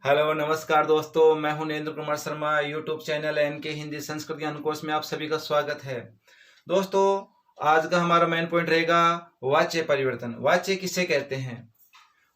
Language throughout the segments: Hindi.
हेलो नमस्कार दोस्तों, मैं हूं Narendra Kumar Sharma. YouTube channel NK Hindi Sanskrit ज्ञान कोर्स में आप सभी का स्वागत है। दोस्तों, आज का हमारा मेन पॉइंट रहेगा वाच्य परिवर्तन। वाच्य किसे कहते हैं,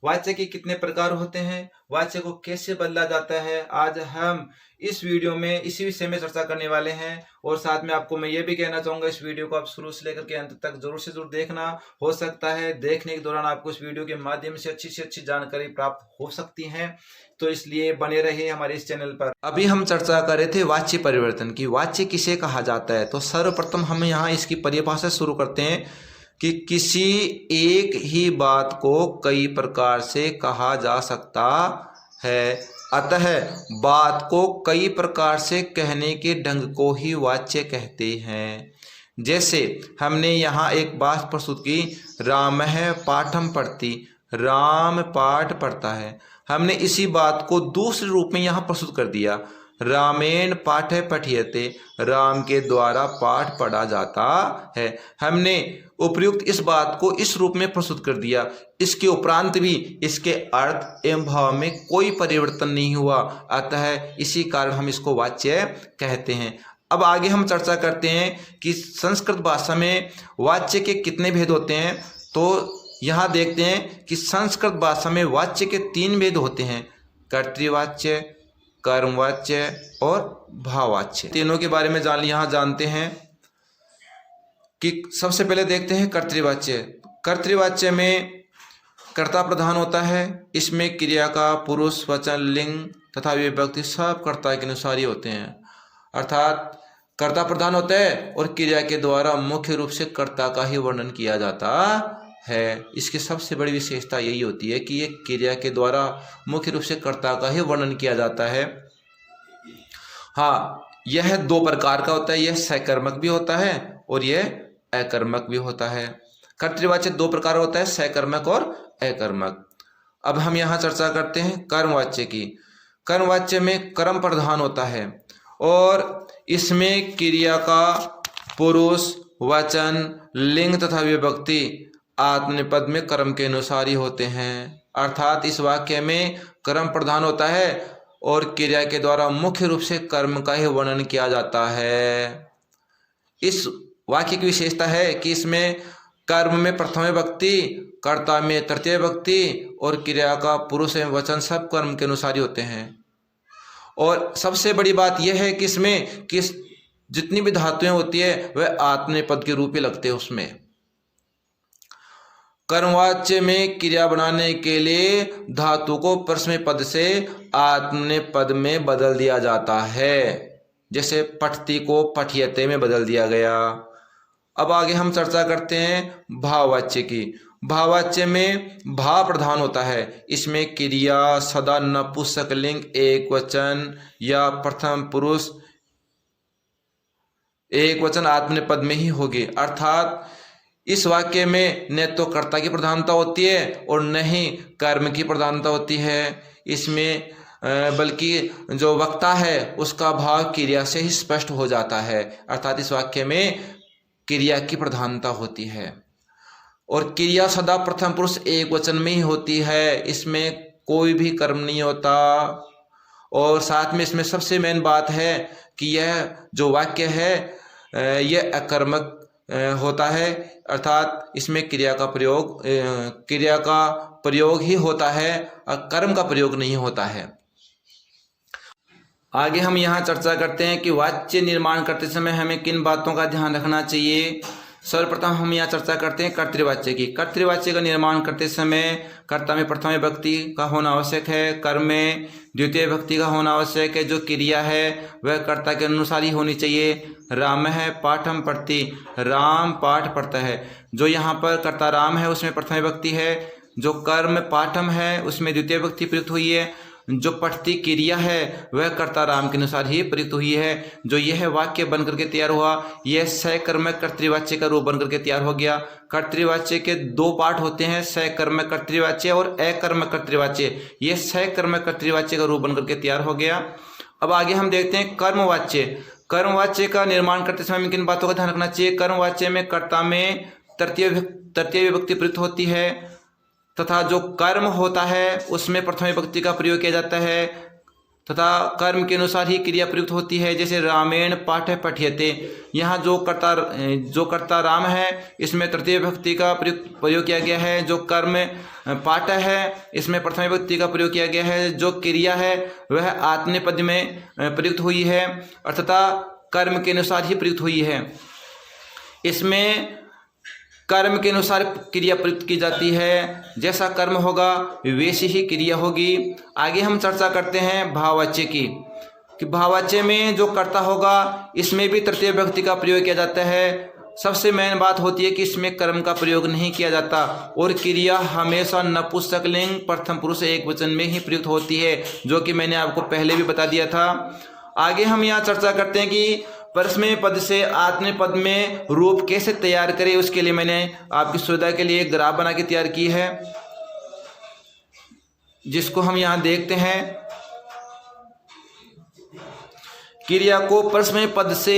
वाच्य के कितने प्रकार होते हैं, वाच्य को कैसे बदला जाता है, आज हम इस वीडियो में इसी विषय में चर्चा करने वाले हैं। और साथ में आपको मैं ये भी कहना चाहूंगा, इस वीडियो को आप शुरू से लेकर के अंत तक जरूर से जरूर देखना। हो सकता है देखने के दौरान आपको इस वीडियो के माध्यम से अच्छी जानकारी प्राप्त हो सकती है, तो इसलिए बने रहे हमारे इस चैनल पर। अभी हम चर्चा कर रहे थे वाच्य परिवर्तन की, वाच्य किसे कहा जाता है। तो सर्वप्रथम हम यहाँ इसकी परिभाषा शुरू करते हैं कि किसी एक ही बात को कई प्रकार से कहा जा सकता है, अतः बात को कई प्रकार से कहने के ढंग को ही वाच्य कहते हैं। जैसे हमने यहाँ एक बात प्रस्तुत की, रामः पाठम पढ़ति, राम पाठ पढ़ता है। हमने इसी बात को दूसरे रूप में यहाँ प्रस्तुत कर दिया, रामेण पाठः पठ्यते, राम के द्वारा पाठ पढ़ा जाता है। हमने उपर्युक्त इस बात को इस रूप में प्रस्तुत कर दिया। इसके उपरांत भी इसके अर्थ एवं भाव में कोई परिवर्तन नहीं हुआ, अतः इसी कारण हम इसको वाच्य कहते हैं। अब आगे हम चर्चा करते हैं कि संस्कृत भाषा में वाच्य के कितने भेद होते हैं। तो यहाँ देखते हैं कि संस्कृत भाषा में वाच्य के 3 भेद होते हैं, कर्तृवाच्य, कर्मवाच्य और भाववाच्य। तीनों के बारे में यहाँ जानते हैं कि सबसे पहले देखते हैं कर्तृवाच्य। कर्तृवाच्य में कर्ता प्रधान होता है। इसमें क्रिया का पुरुष, वचन, लिंग तथा विभक्ति सब कर्ता के अनुसार ही होते हैं, अर्थात कर्ता प्रधान होता है और क्रिया के द्वारा मुख्य रूप से कर्ता का ही वर्णन किया जाता है। इसकी सबसे बड़ी विशेषता यही होती है कि ये क्रिया के द्वारा मुख्य रूप से कर्ता का ही वर्णन किया जाता है। हाँ, यह 2 प्रकार का होता है, यह सकर्मक भी होता है और यह अकर्मक भी होता है। कर्तृवाच्य 2 प्रकार होता है, सकर्मक और अकर्मक। अब हम यहाँ चर्चा करते हैं कर्मवाच्य की। कर्मवाच्य में कर्म प्रधान होता है और इसमें क्रिया का पुरुष, वचन, लिंग तथा विभक्ति आत्मनेपद में कर्म के अनुसार ही होते हैं, अर्थात इस वाक्य में कर्म प्रधान होता है और क्रिया के द्वारा मुख्य रूप से कर्म का ही वर्णन किया जाता है। इस वाक्य की विशेषता है कि इसमें कर्म में प्रथम विभक्ति, कर्ता में तृतीय विभक्ति और क्रिया का पुरुष एवं वचन सब कर्म के अनुसार ही होते हैं। और सबसे बड़ी बात यह है कि इसमें जितनी भी धातुएं होती है वह आत्मनेपद के रूप ही लगते हैं। उसमें कर्मवाच्य में क्रिया बनाने के लिए धातु को प्रथम पद से आत्मनेपद में बदल दिया जाता है, जैसे पठती को पठ्यते में बदल दिया गया। अब आगे हम चर्चा करते हैं भाववाच्य की। भाववाच्य में भाव प्रधान होता है। इसमें क्रिया सदा नपुंसकलिंग, एक वचन या प्रथम पुरुष एक वचन आत्मनेपद में ही होगी, अर्थात इस वाक्य में न तो कर्ता की प्रधानता होती है और न ही कर्म की प्रधानता होती है। इसमें बल्कि जो वक्ता है उसका भाव क्रिया से ही स्पष्ट हो जाता है, अर्थात इस वाक्य में क्रिया की प्रधानता होती है और क्रिया सदा प्रथम पुरुष एक वचन में ही होती है। इसमें कोई भी कर्म नहीं होता और साथ में इसमें सबसे मेन बात है कि यह जो वाक्य है यह अकर्मक होता है, अर्थात इसमें क्रिया का प्रयोग ही होता है और कर्म का प्रयोग नहीं होता है। आगे हम यहाँ चर्चा करते हैं कि वाच्य निर्माण करते समय हमें किन बातों का ध्यान रखना चाहिए। सर्वप्रथम हम यहाँ चर्चा करते हैं कर्तृवाच्य की। कर्तृवाच्य का निर्माण करते समय कर्ता में प्रथम विभक्ति का होना आवश्यक है, कर्म में द्वितीय विभक्ति का होना आवश्यक है, जो क्रिया है वह कर्ता के अनुसार ही होनी चाहिए। रामः पाठम पढ़ति, राम पाठ पढ़ता है। जो यहाँ पर कर्ता राम है उसमें प्रथम विभक्ति है, जो कर्म पाठम है उसमें द्वितीय विभक्ति प्रयुक्त हुई है, जो पठती क्रिया है वह कर्ता राम के अनुसार ही प्रयुक्त हुई है। जो यह वाक्य बन करके तैयार हुआ यह सकर्मक कर्तृवाच्य का रूप बन करके तैयार हो गया। कर्तृवाच्य के 2 पार्ट होते हैं, सकर्मक कर्तृवाच्य और अकर्मक कर्तृवाच्य। यह सकर्मक कर्तृवाच्य का रूप बन करके तैयार हो गया। अब आगे हम देखते हैं कर्मवाच्य। कर्मवाच्य का निर्माण करते समय किन बातों का ध्यान रखना चाहिए। कर्मवाच्य में कर्ता में तृतीय विभक्ति प्रयुक्त होती है तथा जो कर्म होता है उसमें प्रथम विभक्ति का प्रयोग किया जाता है तथा कर्म के अनुसार ही क्रिया प्रयुक्त होती है। जैसे रामेण पाठ पठ्यते, यहाँ जो कर्ता राम है इसमें तृतीय विभक्ति का प्रयोग किया गया है। जो कर्म पाठ है इसमें प्रथम विभक्ति का प्रयोग किया गया है। जो क्रिया है वह आत्मनेपद में प्रयुक्त हुई है अर्थात कर्म के अनुसार ही प्रयुक्त हुई है। इसमें कर्म के अनुसार क्रिया प्रयुक्त की जाती है, जैसा कर्म होगा वैसी ही क्रिया होगी। आगे हम चर्चा करते हैं भाववाच्य की, कि भाववाच्य में जो कर्ता होगा इसमें भी तृतीय विभक्ति का प्रयोग किया जाता है। सबसे मेन बात होती है कि इसमें कर्म का प्रयोग नहीं किया जाता और क्रिया हमेशा नपुंसकलिंग प्रथम पुरुष एकवचन में ही प्रयुक्त होती है, जो कि मैंने आपको पहले भी बता दिया था। आगे हम यहाँ चर्चा करते हैं कि परस्मय पद से आत्मनेपद में रूप कैसे तैयार करें। उसके लिए मैंने आपकी सुविधा के लिए एक ग्राफ बना के तैयार की है, जिसको हम यहाँ देखते हैं। क्रिया को परस्मय पद से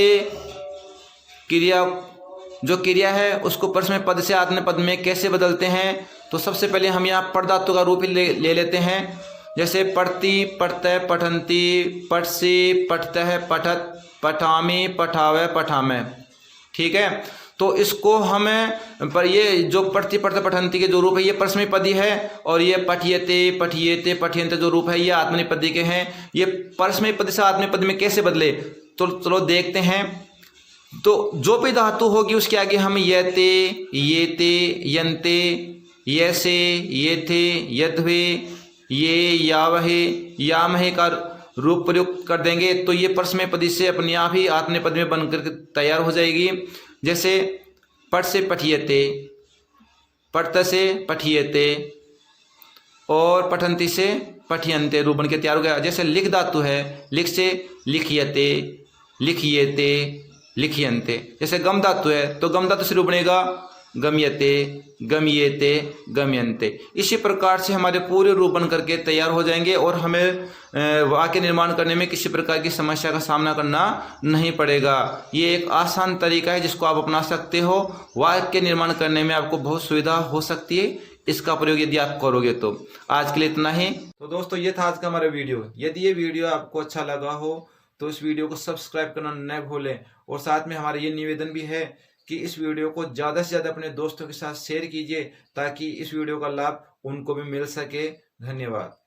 जो क्रिया है उसको परस्मय पद से आत्मनेपद में कैसे बदलते हैं। तो सबसे पहले हम यहाँ पठ धातु का रूप ही ले लेते हैं। जैसे पढ़ती पढ़ते पठंती, पठसी पठतः पठत, पठामी पठावे पठामे। ठीक है, तो इसको हमें पर ये जो पढ़ती पढ़ते पठंती के जो रूप है ये परस्मय पदी है और ये पठियते पठियते पठियंते जो रूप है ये आत्मनेपदी के हैं। ये परस्मय पद से आत्मनेपद में कैसे बदले, तो चलो देखते हैं। तो जो भी धातु होगी उसके आगे हम यते, येते, यंते, यसे, येथे, यद्वे, ये, यावहे, यामहे का रूप प्रयुक्त कर देंगे तो ये परस्मय पदी से अपने आप ही आत्मनेपद में बनकर तैयार हो जाएगी। जैसे पठ से पठियते, पढ़त से पठियते और पठंती से पठियंते रूप बन के तैयार हो गया। जैसे लिख धातु है, लिख से लिखियते, लिखियते, लिखियंते। जैसे गम धातु है तो गम धातु से रूप बनेगा गम्यते, गम्येते, गम्यन्ते। इसी प्रकार से हमारे पूरे रूप बन करके तैयार हो जाएंगे और हमें वाक्य निर्माण करने में किसी प्रकार की समस्या का सामना करना नहीं पड़ेगा। ये एक आसान तरीका है जिसको आप अपना सकते हो। वाक्य निर्माण करने में आपको बहुत सुविधा हो सकती है इसका प्रयोग यदि आप करोगे तो। आज के लिए इतना ही। तो दोस्तों ये था आज का हमारा वीडियो। यदि ये वीडियो आपको अच्छा लगा हो तो इस वीडियो को सब्सक्राइब करना न भूलें और साथ में हमारा ये निवेदन भी है कि इस वीडियो को ज़्यादा से ज़्यादा अपने दोस्तों के साथ शेयर कीजिए ताकि इस वीडियो का लाभ उनको भी मिल सके। धन्यवाद।